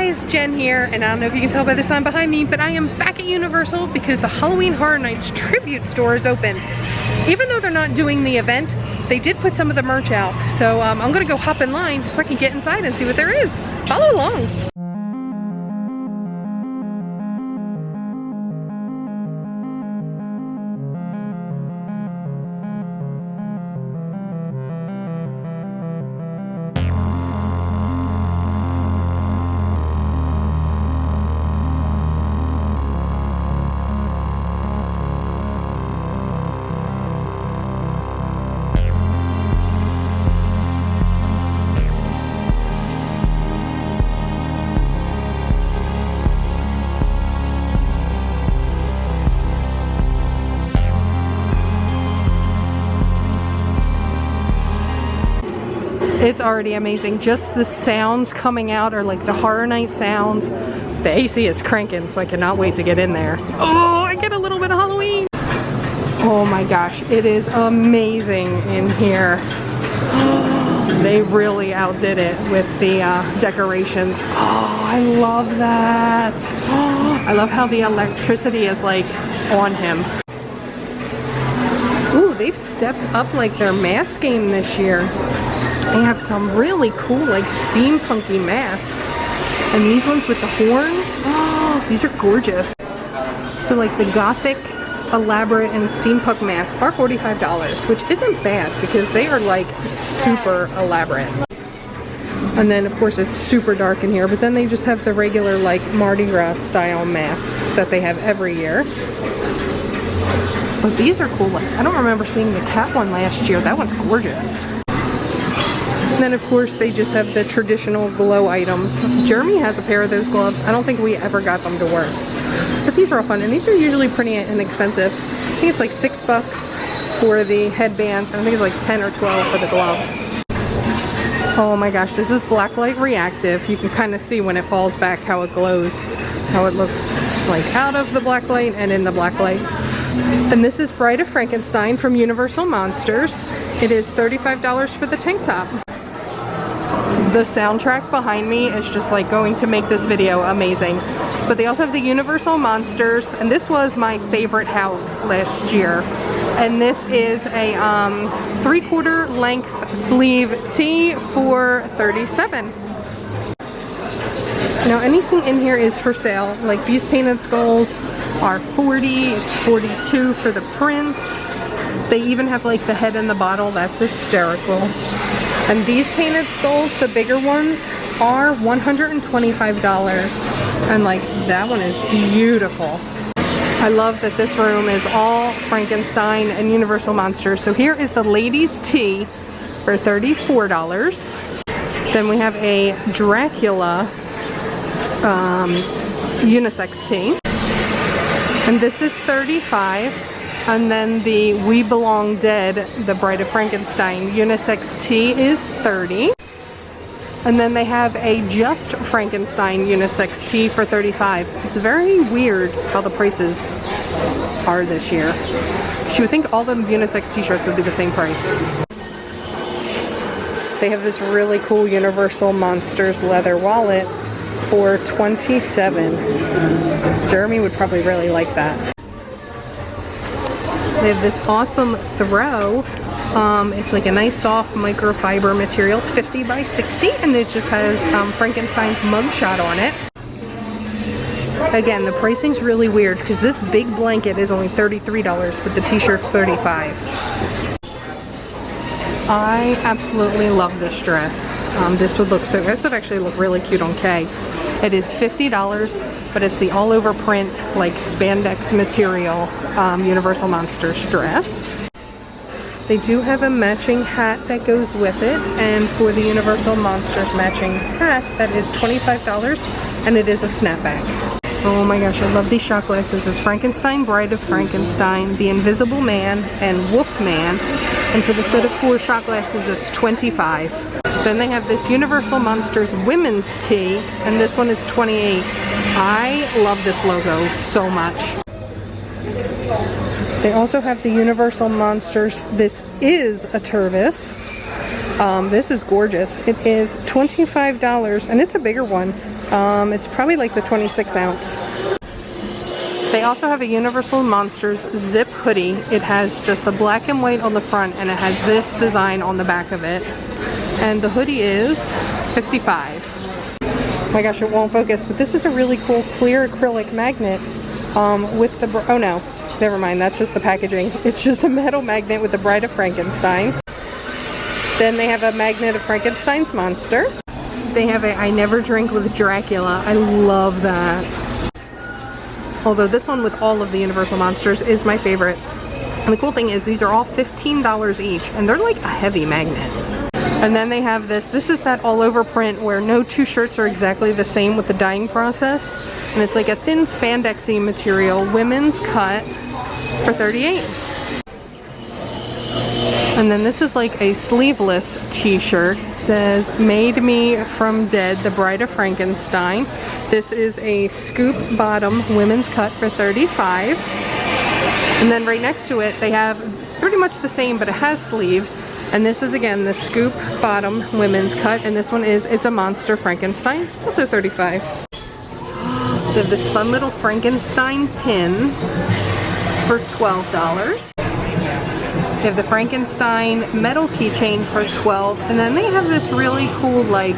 guys, Jen here, and I don't know if you can tell by the sign behind me, but I am back at Universal because the Halloween Horror Nights tribute store is open. Even though they're not doing the event, they did put some of the merch out. So I'm gonna go hop in line so I can get inside and see what there is. Follow along. It's already amazing. Just the sounds coming out are like the Horror Night sounds. The AC is cranking, so I cannot wait to get in there. Oh, I get a little bit of Halloween. Oh my gosh, it is amazing in here. They really outdid it with the decorations. Oh, I love that. Oh, I love how the electricity is like on him. Ooh, they've stepped up like their mask game this year. They have some really cool, like, steampunky masks. And these ones with the horns, oh, these are gorgeous. So, like, the gothic, elaborate, and steampunk masks are $45, which isn't bad because they are, like, super elaborate. And then, of course, it's super dark in here, but then they just have the regular, like, Mardi Gras style masks that they have every year. But these are cool. Like, I don't remember seeing the cat one last year. That one's gorgeous. And then of course they just have the traditional glow items. Jeremy has a pair of those gloves. I don't think we ever got them to work. But these are all fun, and these are usually pretty inexpensive. I think it's like $6 for the headbands, and I think it's like 10 or 12 for the gloves. Oh my gosh, this is blacklight reactive. You can kind of see when it falls back how it glows, how it looks like out of the blacklight and in the blacklight. And this is Bride of Frankenstein from Universal Monsters. It is $35 for the tank top. The soundtrack behind me is just like going to make this video amazing. But they also have the Universal Monsters, and this was my favorite house last year. And this is a 3/4 length sleeve tee for $37. Now anything in here is for sale. Like these painted skulls are $40, it's $42 for the prints. They even have like the head in the bottle. That's hysterical. And these painted skulls, the bigger ones, are $125. And like that one is beautiful. I love that this room is all Frankenstein and Universal Monsters. So here is the ladies' tee for $34. Then we have a Dracula unisex tee. And this is $35. And then the We Belong Dead, the Bride of Frankenstein unisex tee is $30. And then they have a Just Frankenstein unisex tee for $35. It's very weird how the prices are this year. You would think all the unisex t-shirts would be the same price. They have this really cool Universal Monsters leather wallet for $27. Jeremy would probably really like that. They have this awesome throw. It's like a nice soft microfiber material. It's 50 by 60, and it just has Frankenstein's mugshot on it. Again, the pricing's really weird because this big blanket is only $33, but the t-shirt's $35. I absolutely love this dress. This would actually look really cute on Kay. It is $50, but it's the all over print, like spandex material Universal Monsters dress. They do have a matching hat that goes with it, and for the Universal Monsters matching hat, that is $25, and it is a snapback. Oh my gosh, I love these shot glasses. It's Frankenstein, Bride of Frankenstein, The Invisible Man, and Wolfman. And for the set of 4 shot glasses, it's $25. Then they have this Universal Monsters women's tee, and this one is $28. I love this logo so much. They also have the Universal Monsters. This is a Tervis. This is gorgeous. It is $25 and it's a bigger one. It's probably like the 26 ounce. They also have a Universal Monsters zip hoodie. It has just the black and white on the front and it has this design on the back of it. And the hoodie is $55. Oh my gosh, it won't focus, but this is a really cool clear acrylic magnet with the, oh no, never mind, that's just the packaging. It's just a metal magnet with the Bride of Frankenstein. Then they have a magnet of Frankenstein's monster. They have a I Never Drink with Dracula. I love that. Although this one with all of the Universal Monsters is my favorite. And the cool thing is these are all $15 each and they're like a heavy magnet. And then they have this is that all over print where no two shirts are exactly the same with the dyeing process. And it's like a thin spandexy material, women's cut for $38. And then this is like a sleeveless t-shirt. It says, Made Me From Dead, the Bride of Frankenstein. This is a scoop bottom women's cut for $35. And then right next to it, they have pretty much the same, but it has sleeves. And this is again the scoop bottom women's cut. And this one is It's a Monster Frankenstein, also $35. They have this fun little Frankenstein pin for $12. They have the Frankenstein metal keychain for $12, and then they have this really cool like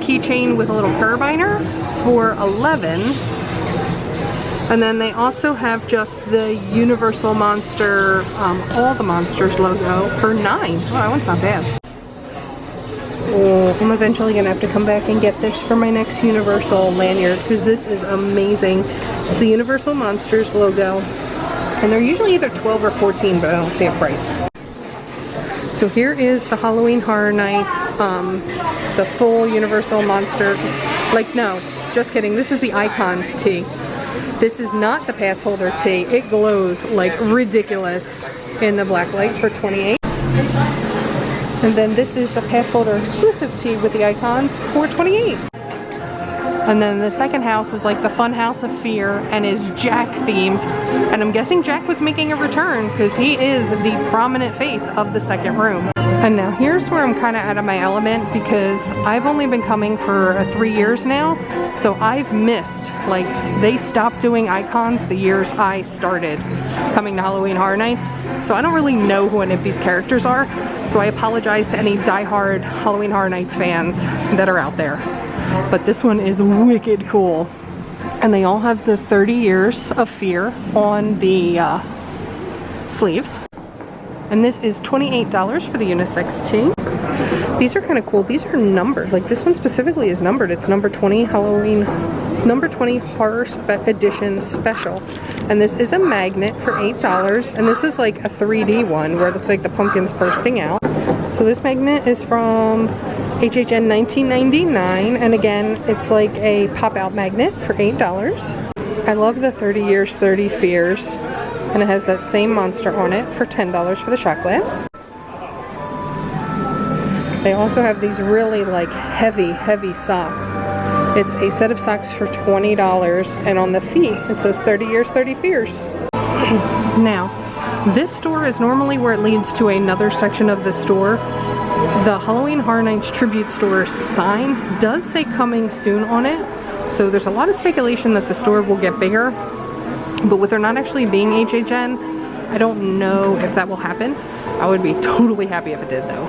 keychain with a little carabiner for $11. And then they also have just the Universal Monster, all the monsters logo for $9. Oh, that one's not bad. Oh, I'm eventually gonna have to come back and get this for my next Universal lanyard because this is amazing. It's the Universal Monsters logo. And they're usually either 12 or 14, but I don't see a price. So here is the Halloween Horror Nights, the full Universal Monster. Like, no, just kidding. This is the Icons tee. This is not the pass holder tee. It glows like ridiculous in the black light for $28. And then this is the pass holder exclusive tee with the Icons for $28. And then the second house is like the Fun House of Fear and is Jack themed. And I'm guessing Jack was making a return because he is the prominent face of the second room. And now here's where I'm kind of out of my element because I've only been coming for 3 years now. So I've missed, like, they stopped doing Icons the years I started coming to Halloween Horror Nights. So I don't really know who any of these characters are. So I apologize to any diehard Halloween Horror Nights fans that are out there. But this one is wicked cool. And they all have the 30 Years of Fear on the sleeves. And this is $28 for the unisex tee. These are kind of cool. These are numbered. Like this one specifically is numbered. It's number 20 Halloween, number 20 Horror Edition Special. And this is a magnet for $8. And this is like a 3D one where it looks like the pumpkin's bursting out. So this magnet is from HHN 1999, and again, it's like a pop-out magnet for $8. I love the 30 Years, 30 Fears, and it has that same monster on it for $10 for the shot glass. They also have these really like heavy socks. It's a set of socks for $20, and on the feet, it says 30 Years, 30 Fears. Now, this store is normally where it leads to another section of the store. The Halloween Horror Nights Tribute Store sign does say coming soon on it. So there's a lot of speculation that the store will get bigger. But with there not actually being HHN, I don't know if that will happen. I would be totally happy if it did though.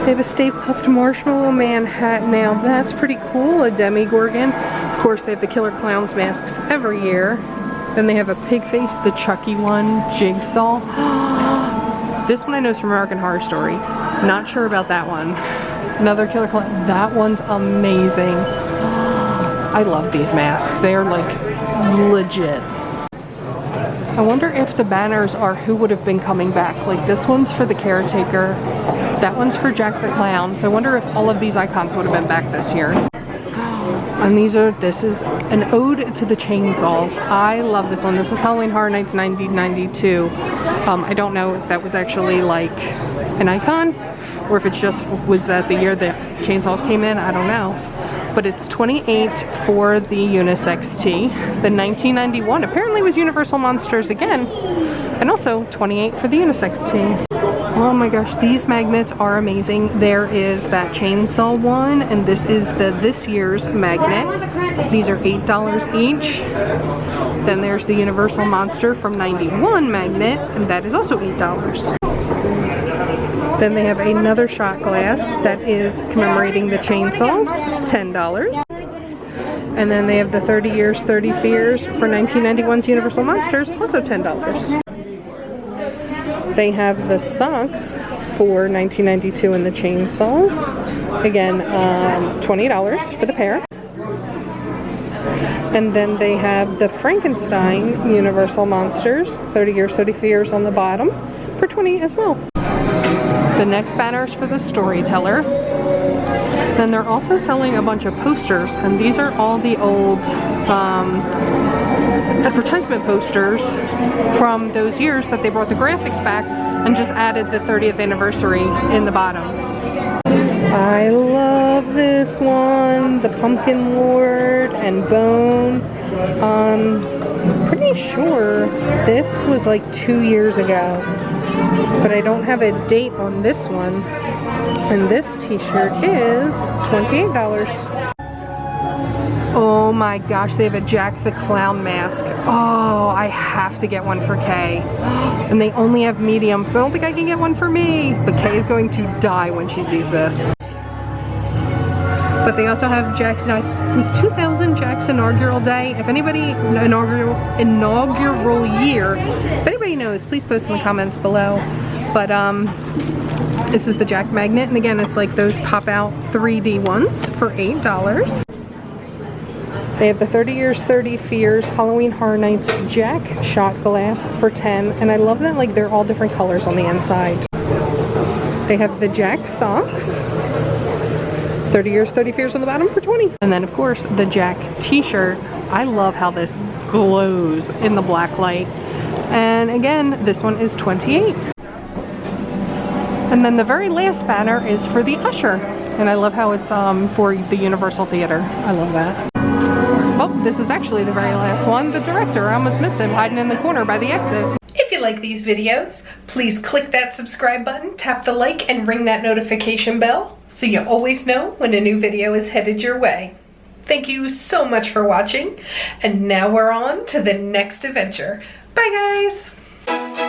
They have a Stay Puft Marshmallow Man hat now. That's pretty cool, a Demigorgon. Of course, they have the Killer Clowns masks every year. Then they have a pig face, the Chucky one, Jigsaw. This one I know is from American Horror Story. Not sure about that one. Another Killer Clown. That one's amazing. I love these masks. They are like legit. I wonder if the banners are who would have been coming back. Like this one's for the Caretaker. That one's for Jack the Clown. So I wonder if all of these icons would have been back this year. And this is an ode to the chainsaws. I love this one. This is Halloween Horror Nights 1992. I don't know if that was actually like an icon or if it's just was that the year that chainsaws came in. I don't know. But it's $28 for the unisex tee. The 1991 apparently was Universal Monsters again. And also $28 for the unisex tee. Oh my gosh, these magnets are amazing. There is that chainsaw one, and this is this year's magnet. These are $8 each. Then there's the Universal Monster from '91 magnet, and that is also $8. Then they have another shot glass that is commemorating the chainsaws, $10. And then they have the 30 Years, 30 Fears for 1991's Universal Monsters, also $10. They have the socks for 1992 and the chainsaws. Again, $20 for the pair. And then they have the Frankenstein Universal Monsters, 30 Years, 30 Fears on the bottom for $20 as well. The next banner is for the Storyteller. Then they're also selling a bunch of posters, and these are all the old advertisement posters from those years that they brought the graphics back and just added the 30th anniversary in the bottom. I love this one, the Pumpkin Lord and Bone. Pretty sure this was like 2 years ago, but I don't have a date on this one. And this t-shirt is $28. Oh my gosh, they have a Jack the Clown mask. Oh, I have to get one for Kay. And they only have medium, so I don't think I can get one for me. But Kay is going to die when she sees this. But they also have Jack's, it was 2000 Jack's inaugural day. If anybody, inaugural year, if anybody knows, please post in the comments below. But this is the Jack magnet, and again, it's like those pop out 3D ones for $8. They have the 30 Years, 30 Fears Halloween Horror Nights Jack shot glass for $10, and I love that like they're all different colors on the inside. They have the Jack socks, 30 Years, 30 Fears on the bottom for $20. And then of course the Jack t-shirt. I love how this glows in the black light. And again, this one is $28. And then the very last banner is for the Usher. And I love how it's for the Universal Theater. I love that. Oh, this is actually the very last one. The director, I almost missed him, hiding in the corner by the exit. If you like these videos, please click that subscribe button, tap the like, and ring that notification bell so you always know when a new video is headed your way. Thank you so much for watching, and now we're on to the next adventure. Bye guys!